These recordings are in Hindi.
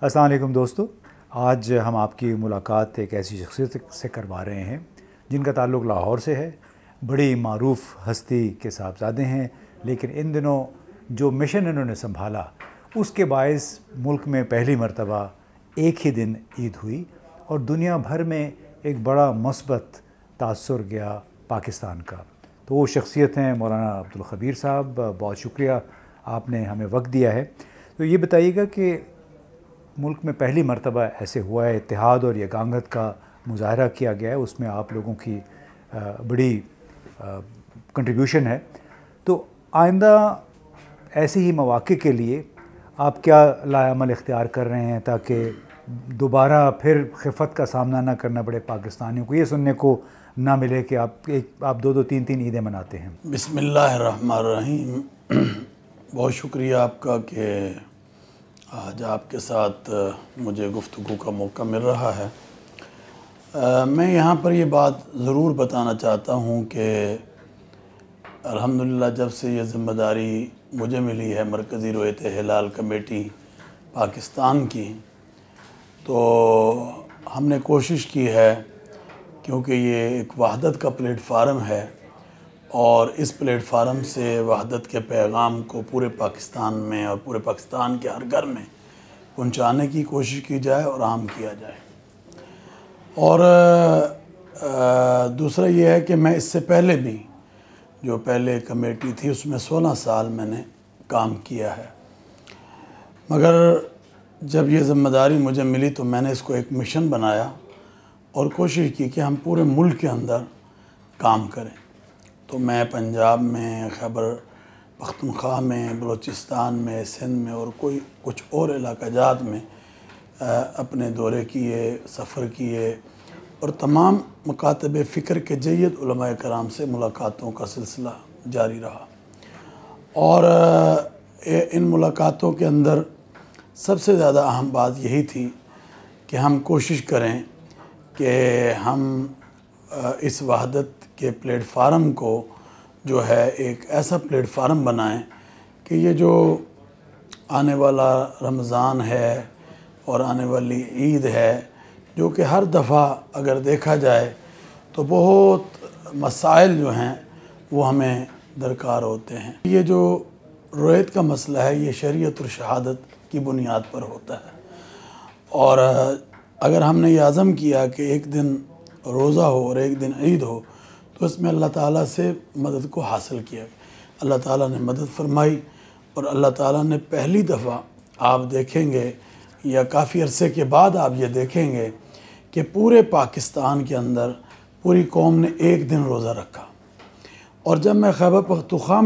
अस्सलाम वालेकुम दोस्तों, आज हम आपकी मुलाकात एक ऐसी शख्सियत से करवा रहे हैं जिनका ताल्लुक़ लाहौर से है। बड़ी मारूफ़ हस्ती के साहबजादे हैं, लेकिन इन दिनों जो मिशन इन्होंने संभाला उसके बायस मुल्क में पहली मरतबा एक ही दिन ईद हुई और दुनिया भर में एक बड़ा मुस्बत तासुर गया पाकिस्तान का। तो वो शख्सियत हैं मौलाना अब्दुल ख़बीर साहब। बहुत शुक्रिया, आपने हमें वक्त दिया है। तो ये बताइएगा कि मुल्क में पहली मरतबा ऐसे हुआ है, इत्तेहाद और यगांगत का मुज़ाहरा किया गया है, उसमें आप लोगों की बड़ी कंट्रीब्यूशन है। तो आइंदा ऐसे ही मौक़े के लिए आप क्या लाअमल इख्तियार कर रहे हैं ताकि दोबारा फिर खिफ़त का सामना ना करना पड़े पाकिस्तानियों को, ये सुनने को ना मिले कि आप दो तीन ईदें मनाते हैं। बिस्मिल्लाहिर्रहमानिर्रहीम। बहुत शुक्रिया आपका कि आज आपके साथ मुझे गुफ्तगू का मौका मिल रहा है। मैं यहाँ पर ये बात ज़रूर बताना चाहता हूँ कि अल्हम्दुलिल्लाह जब से ये ज़िम्मेदारी मुझे मिली है मरकज़ी रोयत हिलाल कमेटी पाकिस्तान की, तो हमने कोशिश की है, क्योंकि ये एक वहदत का प्लेटफार्म है और इस प्लेटफार्म से वहदत के पैगाम को पूरे पाकिस्तान में और पूरे पाकिस्तान के हर घर में पहुंचाने की कोशिश की जाए और आम किया जाए। और दूसरा ये है कि मैं इससे पहले भी जो पहले कमेटी थी उसमें 16 साल मैंने काम किया है, मगर जब ये ज़िम्मेदारी मुझे मिली तो मैंने इसको एक मिशन बनाया और कोशिश की कि हम पूरे मुल्क के अंदर काम करें। तो मैं पंजाब में, खैबर पख्तूनख्वा में, बलूचिस्तान में, सिंध में और कुछ और इलाक़ाजात में अपने दौरे किए, सफ़र किए और तमाम मकातब फ़िक्र के जय्यद उलमाए कराम से मुलाकातों का सिलसिला जारी रहा। और इन मुलाकातों के अंदर सबसे ज़्यादा अहम बात यही थी कि हम कोशिश करें कि हम इस वहदत के प्लेटफार्म को जो है एक ऐसा प्लेटफार्म बनाएं कि ये जो आने वाला रमज़ान है और आने वाली ईद है, जो कि हर दफ़ा अगर देखा जाए तो बहुत मसाइल जो हैं वो हमें दरकार होते हैं। ये जो रोयत का मसला है ये शरीयत और शहादत की बुनियाद पर होता है, और अगर हमने ये आज़म किया कि एक दिन रोज़ा हो और एक दिन ईद हो तो इसमें अल्लाह ताला से मदद को हासिल किया। अल्लाह ताला ने मदद फरमाई और अल्लाह ताला ने पहली दफ़ा आप देखेंगे या काफ़ी अरसे के बाद आप ये देखेंगे कि पूरे पाकिस्तान के अंदर पूरी कौम ने एक दिन रोज़ा रखा। और जब मैं खैबर पख्तूनख्वा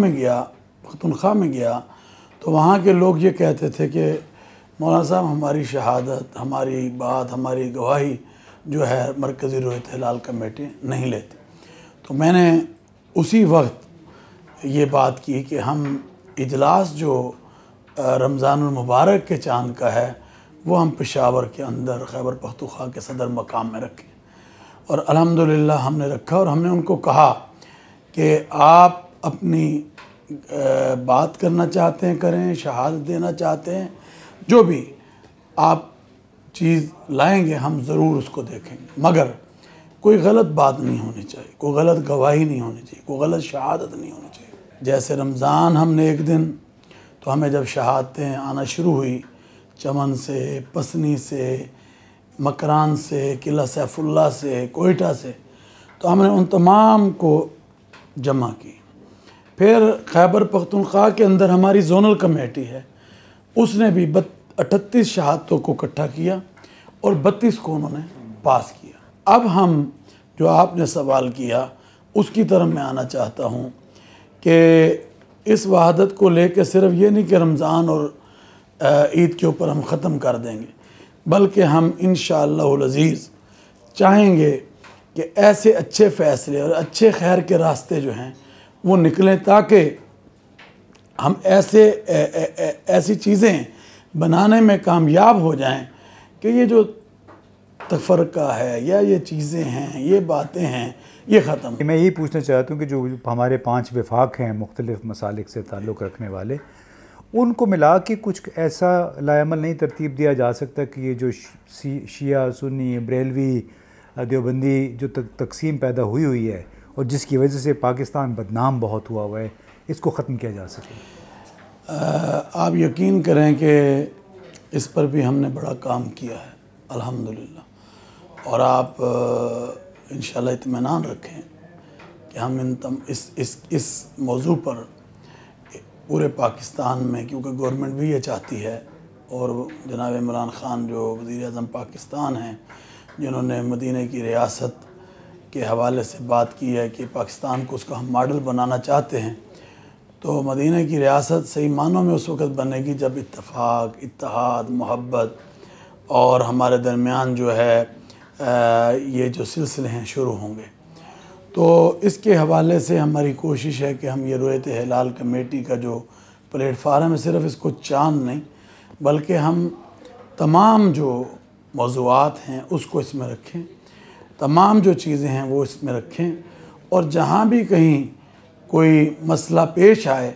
में गया तो वहाँ के लोग ये कहते थे कि मौलाना साहब हमारी शहादत, हमारी बात, हमारी गवाही जो है मरकज़ी रोयत हिलाल कमेटी नहीं लेती। तो मैंने उसी वक्त ये बात की कि हम इजलास जो रमज़ानुल मुबारक के चाँद का है वो हम पेशावर के अंदर खैबर पख्तूनख्वा के सदर मकाम में रखें। और अल्हम्दुलिल्लाह हमने रखा और हमने उनको कहा कि आप अपनी बात करना चाहते हैं करें, शहादत देना चाहते हैं, जो भी आप चीज़ लाएंगे हम ज़रूर उसको देखेंगे, मगर कोई गलत बात नहीं होनी चाहिए, कोई गलत गवाही नहीं होनी चाहिए, कोई गलत शहादत नहीं होनी चाहिए। जैसे रमज़ान हमने एक दिन, तो हमें जब शहादतें आना शुरू हुई चमन से, पसनी से, मकरान से, किला सैफुल्ला से, कोयटा से, तो हमने उन तमाम को जमा की। फिर खैबर पख्तूनख्वा के अंदर हमारी ज़ोनल कमेटी है, उसने भी 38 शहादतों को इकट्ठा किया और 32 को उन्होंने पास किया। अब हम जो आपने सवाल किया उसकी तरफ मैं आना चाहता हूँ कि इस वहदत को लेकर सिर्फ ये नहीं कि रमज़ान और ईद के ऊपर हम ख़त्म कर देंगे, बल्कि हम इंशाअल्लाहुल अज़ीज़ चाहेंगे कि ऐसे अच्छे फ़ैसले और अच्छे खैर के रास्ते जो हैं वो निकलें ताकि हम ऐसी चीज़ें बनाने में कामयाब हो जाएं कि ये जो तफ़रक़ा है या ये चीज़ें हैं, ये बातें हैं, ये ख़त्म। मैं यही पूछना चाहता हूँ कि जो हमारे 5 वफाक हैं मुख्तलिफ़ मसालिक से ताल्लुक़ रखने वाले, उनको मिला के कुछ ऐसा लाएमल नहीं तरतीब दिया जा सकता कि ये जो शिया सुन्नी बरेलवी देवबंदी जो तकसीम पैदा हुई है और जिसकी वजह से पाकिस्तान बदनाम बहुत हुआ है, इसको ख़त्म किया जा सके? आप यकीन करें कि इस पर भी हमने बड़ा काम किया है अल्हम्दुलिल्लाह, और आप इंशाल्लाह इत्मीनान रखें कि हम इस मौजू पर पूरे पाकिस्तान में, क्योंकि गवर्नमेंट भी ये चाहती है और जनाब इमरान ख़ान जो वज़ीर आज़म पाकिस्तान हैं, जिन्होंने मदीने की रियासत के हवाले से बात की है कि पाकिस्तान को उसका हम मॉडल बनाना चाहते हैं, तो मदीने की रियासत सही मानों में उस वक़्त बनेगी जब इत्तफ़ाक़, इत्तेहाद, मोहब्बत और हमारे दरमियान जो है ये जो सिलसिले हैं शुरू होंगे। तो इसके हवाले से हमारी कोशिश है कि हम ये रुयत हिलाल कमेटी का जो प्लेटफार्म है, सिर्फ़ इसको चांद नहीं बल्कि हम तमाम जो मौज़ूआत हैं उसको इसमें रखें, तमाम जो चीज़ें हैं वो इसमें रखें, और जहाँ भी कहीं कोई मसला पेश आए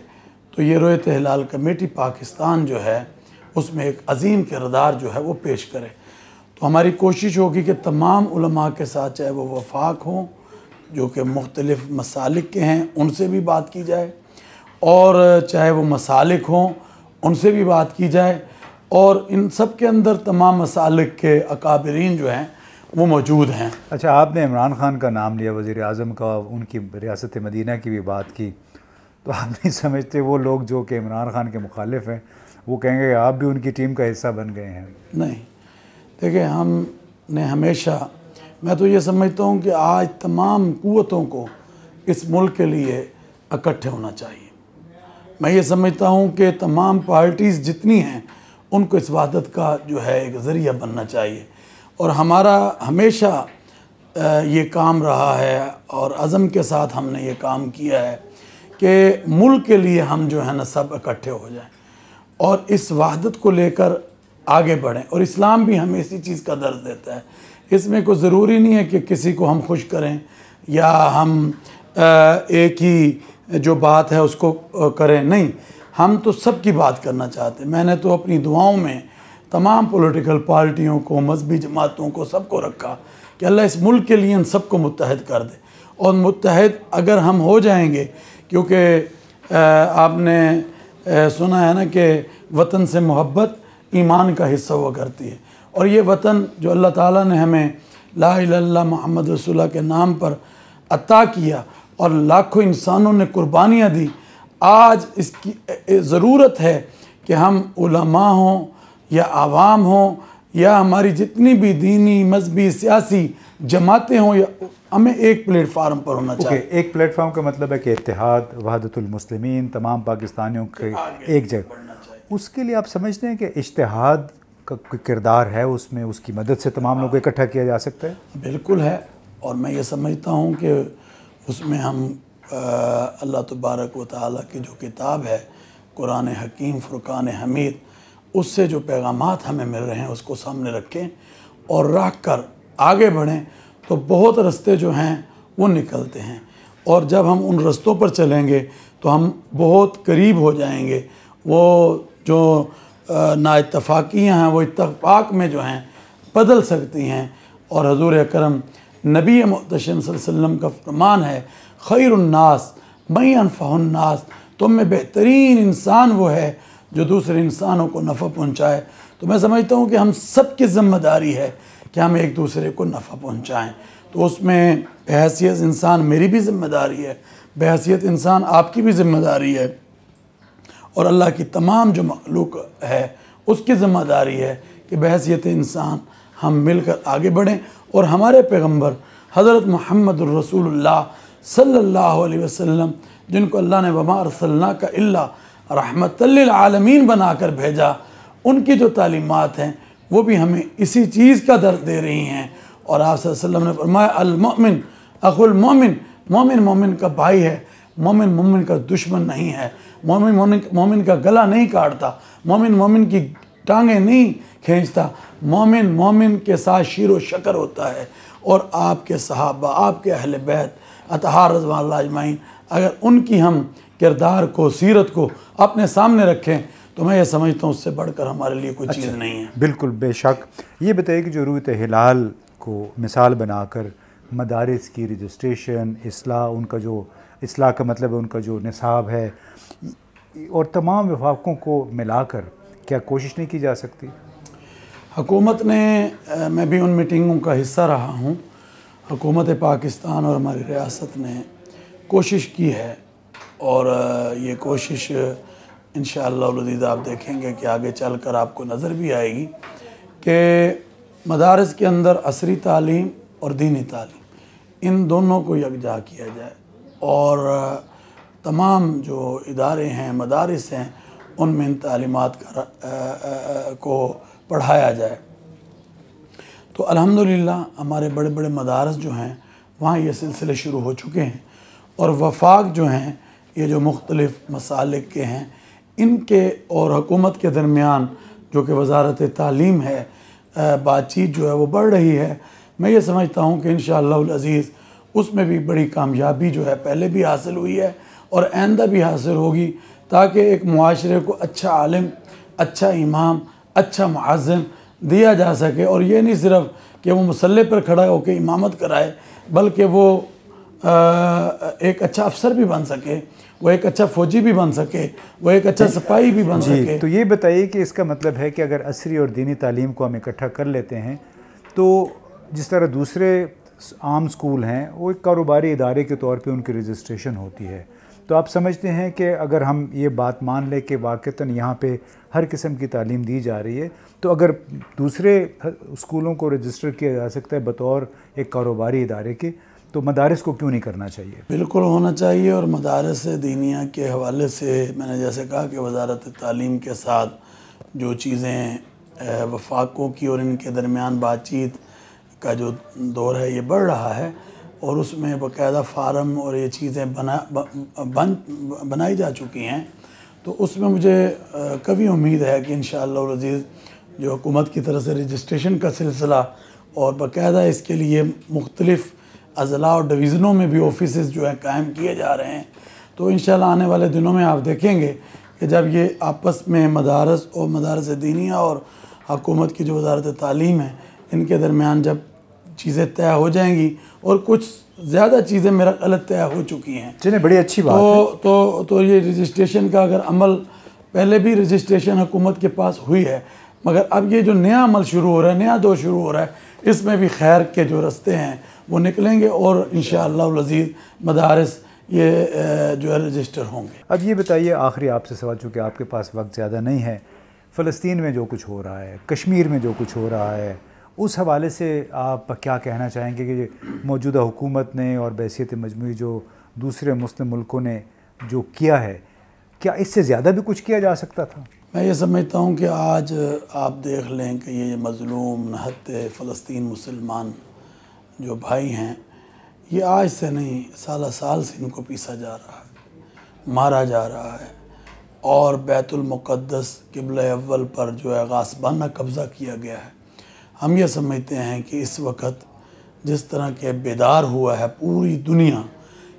तो ये रुयत हिलाल कमेटी पाकिस्तान जो है उसमें एक अजीम किरदार जो है वो पेश करे। तो हमारी कोशिश होगी कि तमाम उलमा के साथ, चाहे वो वफाक हों जो कि मुख्तलिफ़ मसालिक के हैं, उनसे भी बात की जाए, और चाहे वो मसालिक हों उनसे भी बात की जाए, और इन सब के अंदर तमाम मसालिक के अकाबरीन जो हैं वो मौजूद हैं। अच्छा, आपने इमरान ख़ान का नाम लिया, वज़ीर आज़म का, उनकी रियासत मदीना की भी बात की, तो आप नहीं समझते वो लोग जो कि इमरान ख़ान के मुखालिफ हैं वो कहेंगे आप भी उनकी टीम का हिस्सा बन गए हैं? नहीं, देखिए हमने हमेशा, मैं तो ये समझता हूँ कि आज तमाम क़ुव्वतों को इस मुल्क के लिए इकट्ठे होना चाहिए। मैं ये समझता हूँ कि तमाम पार्टीज़ जितनी हैं उनको इस वहदत का जो है एक ज़रिया बनना चाहिए, और हमारा हमेशा ये काम रहा है और अज़म के साथ हमने ये काम किया है कि मुल्क के लिए हम जो है ना सब इकट्ठे हो जाएं और इस वहदत को लेकर आगे बढ़ें। और इस्लाम भी हमें इसी चीज़ का दर्ज देता है। इसमें कोई ज़रूरी नहीं है कि किसी को हम खुश करें या हम एक ही जो बात है उसको करें, नहीं, हम तो सबकी बात करना चाहते हैं। मैंने तो अपनी दुआओं में तमाम पॉलिटिकल पार्टियों को, मजहबी जमातों को, सबको रखा कि अल्लाह इस मुल्क के लिए इन सबको मुत्तहद कर दे। और मुत्तहद अगर हम हो जाएंगे, क्योंकि आपने सुना है ना कि वतन से मोहब्बत ईमान का हिस्सा हुआ करती है, और ये वतन जो अल्लाह ताला ने हमें ला इलाहा इल्लल्लाह मुहम्मद रसूलुल्लाह के नाम पर अता किया और लाखों इंसानों ने कुर्बानियाँ दी, आज इसकी ज़रूरत है कि हम उलमा हों या आवाम हों या हमारी जितनी भी दीनी, मजहबी, सियासी जमातें हों, या हमें एक प्लेटफार्म पर होना चाहिए। एक प्लेटफार्म का मतलब है कि इत्तेहाद, वहदतुल मुस्लिमीन, तमाम पाकिस्तानियों के एक जगह। उसके लिए आप समझते हैं कि इज्तिहाद का कोई किरदार है उसमें, उसकी मदद से तमाम लोगों को इकट्ठा किया जा सकता है? बिल्कुल है, और मैं ये समझता हूँ कि उसमें हम अल्लाह तबारक व तआला की जो किताब है कुरान हकीम, फुरकान हमीद, उससे जो पैगामात हमें मिल रहे हैं उसको सामने रखें और रख कर आगे बढ़ें, तो बहुत रास्ते जो हैं वो निकलते हैं, और जब हम उन रास्तों पर चलेंगे तो हम बहुत करीब हो जाएंगे। वो जो नाइत्तफ़ाक़ियाँ हैं वो इत्तफ़ाक़ में जो हैं बदल सकती हैं। और हज़ूर अकरम नबी मुहतशम सल्लल्लाहु अलैहि वसल्लम का फरमान है, खैरुन्नास मई अनफ़हुन्नास, तुम में बेहतरीन इंसान वो है जो दूसरे इंसानों को नफ़ा पहुँचाए। तो मैं समझता हूँ कि हम सब की ज़िम्मेदारी है कि हम एक दूसरे को नफ़ा पहुँचाएँ। तो उसमें बहैसियत इंसान मेरी भी ज़िम्मेदारी है, बहैसियत इंसान आपकी भी ज़िम्मेदारी है, और अल्लाह की तमाम जो मखलूक है उसकी ज़िम्मेदारी है कि बहैसियत इंसान हम मिलकर आगे बढ़ें। और हमारे पैगम्बर हज़रत मुहम्मद रसूलुल्लाह सल्लल्लाहु अलैहि वसल्लम, जिनको अल्लाह ने वमा अरसलनाका इल्ला रहमतल लिल आलमीन बनाकर भेजा, उनकी जो तालीमात हैं वो भी हमें इसी चीज़ का दर्द दे रही हैं। और आप सल्लल्लाहु अलैहि वसल्लम ने फरमाया, अल मोमिन अखुल मोमिन, मोमिन मोमिन का भाई है, मोमिन मोमिन का दुश्मन नहीं है, मोमिन मोमिन का गला नहीं काटता, मोमिन मोमिन की टांगें नहीं खींचता, मोमिन मोमिन के साथ शीरो शकर होता है। और आपके सहाबा, आपके अहले बैत अतहार रज़वानुल्लाह अजमाइन, अगर उनकी हम किरदार को, सीरत को अपने सामने रखें तो मैं ये समझता हूँ उससे बढ़कर हमारे लिए कोई चीज़ नहीं है। बिल्कुल, बेशक। ये बताइए कि जो रूयत हिलाल को मिसाल बनाकर मदारिस की रजिस्ट्रेशन, इस्लाह, उनका जो इस्लाह का मतलब है उनका जो निसाब है, और तमाम विफाकों को मिलाकर क्या कोशिश नहीं की जा सकती? हुकूमत ने, मैं भी उन मीटिंगों का हिस्सा रहा हूँ, हुकूमत पाकिस्तान और हमारी रियासत ने कोशिश की है, और ये कोशिश इंशाअल्लाह आप देखेंगे कि आगे चल कर आपको नज़र भी आएगी कि मदारस के अंदर असरी तालीम और दीनी तालीम इन दोनों को यकजा किया जाए, और तमाम जो इदारे हैं, मदारिस हैं, उनमें इन तालीमात को पढ़ाया जाए। तो अल्हम्दुलिल्लाह हमारे बड़े बड़े मदारस जो हैं वहाँ ये सिलसिले शुरू हो चुके हैं, और वफाक जो हैं ये जो मुख्तलिफ़ मसालिक के हैं इनके और हुकूमत के दरमियान जो कि वजारत तालीम है, बातचीत जो है वो बढ़ रही है। मैं ये समझता हूँ कि इंशाअल्लाह अज़ीज़ उसमें भी बड़ी कामयाबी जो है पहले भी हासिल हुई है और आइंदा भी हासिल होगी, ताकि एक मुआशरे को अच्छा आलिम, अच्छा इमाम, अच्छा मुअज़्ज़िन दिया जा सके। और ये नहीं सिर्फ कि वो मुसल्ले पर खड़ा होकर इमामत कराए, बल्कि वो एक अच्छा अफसर भी बन सके, वो एक अच्छा फ़ौजी भी बन सके, वो एक अच्छा सिपाही भी बन सके। तो ये बताइए कि इसका मतलब है कि अगर असरी और दीनी तालीम को हम इकट्ठा कर लेते हैं तो जिस तरह दूसरे आम स्कूल हैं वो एक कारोबारी इदारे के तौर पे उनकी रजिस्ट्रेशन होती है, तो आप समझते हैं कि अगर हम ये बात मान लें कि वाक़तन यहाँ पे हर किस्म की तालीम दी जा रही है, तो अगर दूसरे स्कूलों को रजिस्टर किया जा सकता है बतौर एक कारोबारी इदारे के, तो मदारिस को क्यों नहीं करना चाहिए? बिल्कुल होना चाहिए। और मदारिस दीनिया के हवाले से मैंने जैसे कहा कि वजारत तालीम के साथ जो चीज़ें वफाकों की और इनके दरमियान बातचीत का जो दौर है ये बढ़ रहा है, और उसमें बाकायदा फार्म और ये चीज़ें बनाई जा चुकी हैं। तो उसमें मुझे कभी उम्मीद है कि इंशाअल्लाह अज़ीज़ जो हुकूमत की तरफ से रजिस्ट्रेशन का सिलसिला और बाकायदा इसके लिए मुख्तलिफ़ अज़ला और डिवीज़नों में भी ऑफिसेस जो हैं कायम किए जा रहे हैं। तो इंशाअल्लाह आने वाले दिनों में आप देखेंगे कि जब ये आपस में मदारस और मदारस दीनिया और हुकूमत की जो वजारत तालीम है इनके दरमियान जब चीज़ें तय हो जाएंगी, और कुछ ज़्यादा चीज़ें मेरा गलत तय हो चुकी हैं, चलिए बड़ी अच्छी बात है। तो ये रजिस्ट्रेशन का अगर अमल, पहले भी रजिस्ट्रेशन हुकूमत के पास हुई है, मगर अब ये जो नया अमल शुरू हो रहा है, नया दौर शुरू हो रहा है, इसमें भी खैर के जो रास्ते हैं वो निकलेंगे, और इंशाअल्लाह अज़ीज़ मदारिस ये जो है रजिस्टर होंगे। अब ये बताइए, आखिरी आपसे सवाल, चूँकि आपके पास वक्त ज़्यादा नहीं है, फ़लस्तीन में जो कुछ हो रहा है, कश्मीर में जो कुछ हो रहा है, उस हवाले से आप क्या कहना चाहेंगे कि मौजूदा हुकूमत ने और बैसियत मजमूई जो दूसरे मुस्लिम मुल्कों ने जो किया है, क्या इससे ज़्यादा भी कुछ किया जा सकता था? मैं ये समझता हूँ कि आज आप देख लें कि ये मज़लूम नहत्ते फ़लस्तीन मुसलमान जो भाई हैं, ये आज से नहीं साल साल से इनको पीसा जा रहा है, मारा जा रहा है, और बैतुल मुक़द्दस क़िबला अव्वल पर जो है गासिबाना कब्ज़ा किया गया है। हम ये समझते हैं कि इस वक्त जिस तरह के बेदार हुआ है पूरी दुनिया,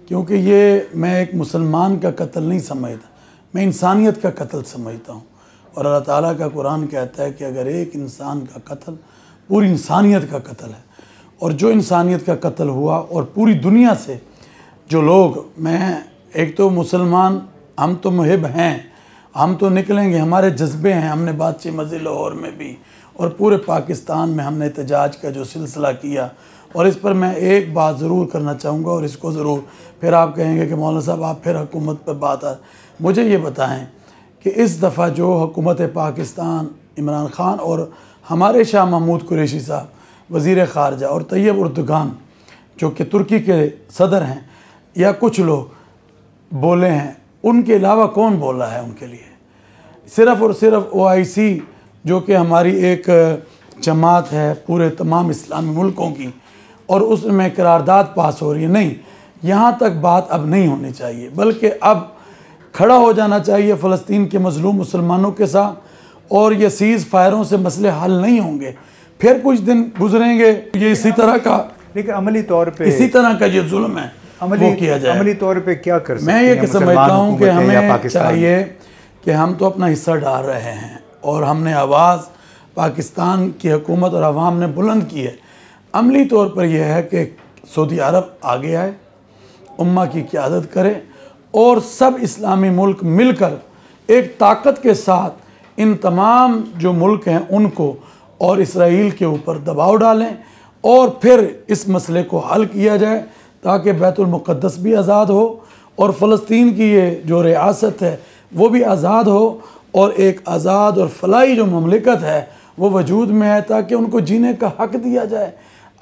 क्योंकि ये मैं एक मुसलमान का कत्ल नहीं समझता, मैं इंसानियत का कत्ल समझता हूँ। और अल्लाह ताला का कुरान कहता है कि अगर एक इंसान का कत्ल पूरी इंसानियत का कत्ल है, और जो इंसानियत का कत्ल हुआ और पूरी दुनिया से जो लोग, मैं एक तो मुसलमान, हम तो मुहिब हैं, हम तो निकलेंगे, हमारे जज्बे हैं, हमने बादशाह मस्जिद लाहौर में भी और पूरे पाकिस्तान में हमने एहतजाज का जो सिलसिला किया। और इस पर मैं एक बात ज़रूर करना चाहूँगा, और इसको ज़रूर, फिर आप कहेंगे कि मौलाना साहब आप फिर हुकूमत पर बात आ, मुझे ये बताएं कि इस दफ़ा जो हुकूमत पाकिस्तान, इमरान ख़ान और हमारे शाह महमूद कुरैशी साहब वज़ीर ख़ारजा, और तैयब उर्दुगान जो कि तुर्की के सदर हैं, या कुछ लोग बोले हैं, उनके अलावा कौन बोला है उनके लिए? सिर्फ़ और सिर्फ OIC जो कि हमारी एक जमात है पूरे तमाम इस्लामी मुल्कों की, और उसमें करारदाद पास हो रही है। नहीं, यहाँ तक बात अब नहीं होनी चाहिए, बल्कि अब खड़ा हो जाना चाहिए फ़लस्तीन के मज़लूम मुसलमानों के साथ, और ये सीज़ फायरों से मसले हल नहीं होंगे। फिर कुछ दिन गुजरेंगे, ये इसी तरह का, लेकिन अमली तौर पे इसी तरह का ये जुल्म है वो किया जाए। अमली तौर पे क्या कर सकते मैं ये समझता हूँ कि हमें चाहिए कि हम तो अपना हिस्सा डाल रहे हैं और हमने आवाज़ पाकिस्तान की हुकूमत और अवाम ने बुलंद की है। अमली तौर पर यह है कि सऊदी अरब आगे आए, उम्मा की क़यादत करे और सब इस्लामी मुल्क मिलकर एक ताकत के साथ इन तमाम जो मुल्क हैं उनको और इसराइल के ऊपर दबाव डालें और फिर इस मसले को हल किया जाए ताकि बैतुल मुक़द्दस भी आज़ाद हो और फ़लस्तीन की ये जो रियासत है वो भी आज़ाद हो और एक आज़ाद और फलाही जो ममलिकत है वो वजूद में है ताकि उनको जीने का हक़ दिया जाए।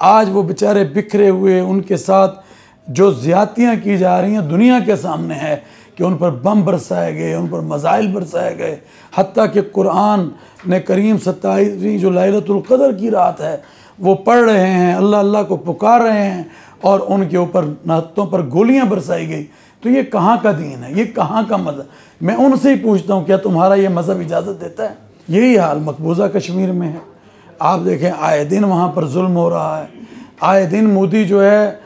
आज वो बेचारे बिखरे हुए, उनके साथ जो ज़्यादतियाँ की जा रही हैं दुनिया के सामने है कि उन पर बम बरसाए गए, उन पर मज़ाइल बरसाए गए, हत्ता कि कुरान ने करीम 27वीं जो लैलतुल क़द्र की रात है वो पढ़ रहे हैं, अल्लाह अल्लाह को पुकार रहे हैं और उनके ऊपर नातों पर गोलियां बरसाई गई। तो ये कहाँ का दीन है, ये कहाँ का मज़हब? मैं उनसे ही पूछता हूँ क्या तुम्हारा ये मज़हब इजाज़त देता है? यही हाल मकबूजा कश्मीर में है। आप देखें आए दिन वहाँ पर जुल्म हो रहा है, आए दिन मोदी जो है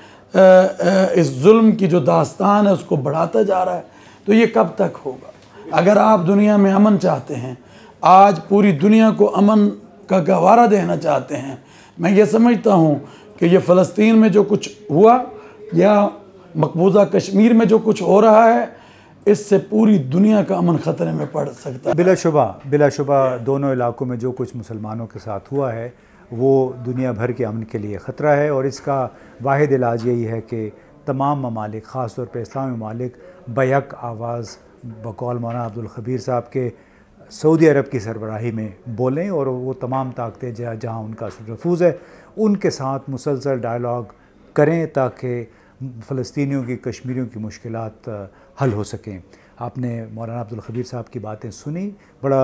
इस जुल्म की जो दास्तान है उसको बढ़ाता जा रहा है। तो ये कब तक होगा? अगर आप दुनिया में अमन चाहते हैं, आज पूरी दुनिया को अमन का गवारा देना चाहते हैं, मैं ये समझता हूँ कि ये फ़लस्तीन में जो कुछ हुआ या मकबूजा कश्मीर में जो कुछ हो रहा है इससे पूरी दुनिया का अमन ख़तरे में पड़ सकता है। बिलाशुबा दोनों इलाकों में जो कुछ मुसलमानों के साथ हुआ है वो दुनिया भर के अमन के लिए ख़तरा है और इसका वाहिद इलाज यही है कि तमाम ममालिक ख़ास तौर पर इस्लामी ममालिक बैक आवाज़ बकौल मौलाना अब्दुल खबीर साहब के सऊदी अरब की सरबराही में बोलें और वो तमाम ताकतें जहाँ उनका नफूज़ है उनके साथ मुसलसल डायलॉग करें ताकि फ़लस्तीनियों की, कश्मीरियों की मुश्किलात हल हो सकें। आपने मौलाना अब्दुल खबीर साहब की बातें सुनी, बड़ा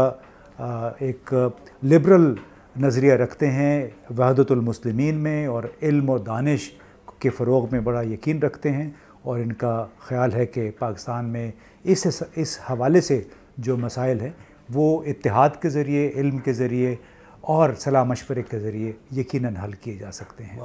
एक लिबरल नज़रिया रखते हैं वहदतुल मुस्लिमीन में और इल्म और दानिश के फ़रोग़ में बड़ा यकीन रखते हैं और इनका ख़्याल है कि पाकिस्तान में इस हवाले से जो मसाइल हैं वो इत्तेहाद के ज़रिए, इल्म के ज़रिए और सलाह मशवरे के ज़रिए यकीनन हल किए जा सकते हैं।